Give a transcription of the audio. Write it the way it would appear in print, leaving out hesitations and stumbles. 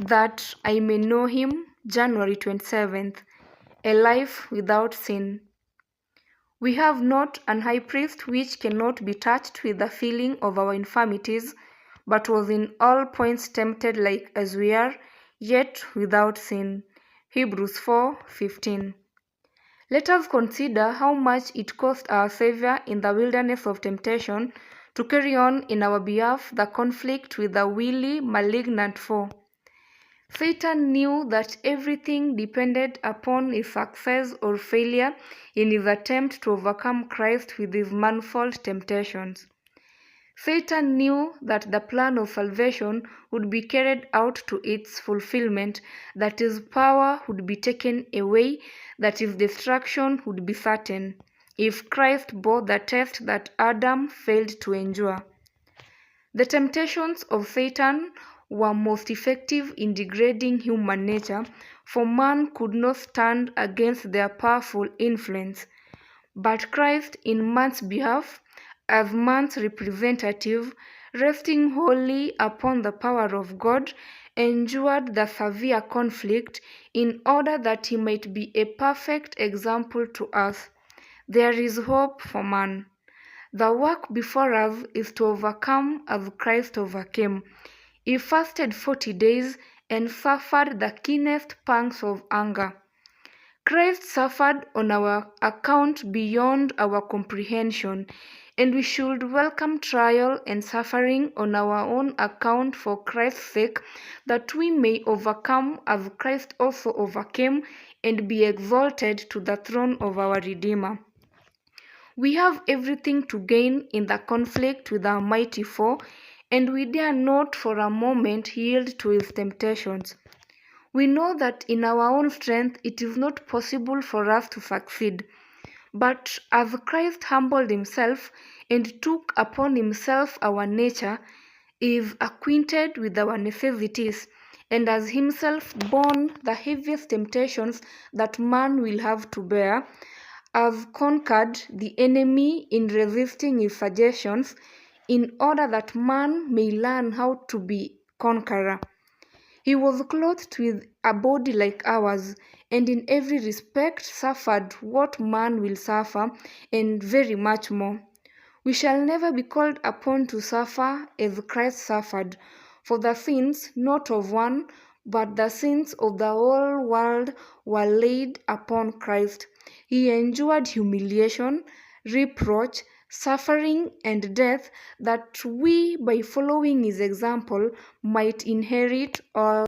that I may know him. January 27th. A life without sin. We have not an high priest which cannot be touched with the feeling of our infirmities, but was in all points tempted like as we are, yet without sin. Hebrews 4:15. Let us consider how much it cost our Saviour in the wilderness of temptation to carry on in our behalf the conflict with the wily, malignant foe. Satan knew that everything depended upon his success or failure in his attempt to overcome Christ with his manifold temptations. Satan knew that the plan of salvation would be carried out to its fulfillment, that his power would be taken away, that his destruction would be certain, if Christ bore the test that Adam failed to endure. The temptations of Satan were most effective in degrading human nature, for man could not stand against their powerful influence. But Christ, in man's behalf, as man's representative, resting wholly upon the power of God, endured the severe conflict in order that he might be a perfect example to us. There is hope for man. The work before us is to overcome as Christ overcame. He fasted 40 days and suffered the keenest pangs of anger. Christ suffered on our account beyond our comprehension, and we should welcome trial and suffering on our own account for Christ's sake, that we may overcome as Christ also overcame and be exalted to the throne of our Redeemer. We have everything to gain in the conflict with our mighty foe, and we dare not for a moment yield to his temptations. We know that in our own strength it is not possible for us to succeed. But as Christ humbled himself and took upon himself our nature, is acquainted with our necessities, and has himself borne the heaviest temptations that man will have to bear, has conquered the enemy in resisting his suggestions, in order that man may learn how to be conqueror. He was clothed with a body like ours, and in every respect suffered what man will suffer, and very much more. We shall never be called upon to suffer as Christ suffered, for the sins, not of one, but the sins of the whole world were laid upon Christ. He endured humiliation, reproach, suffering, and death, that we, by following his example, might inherit all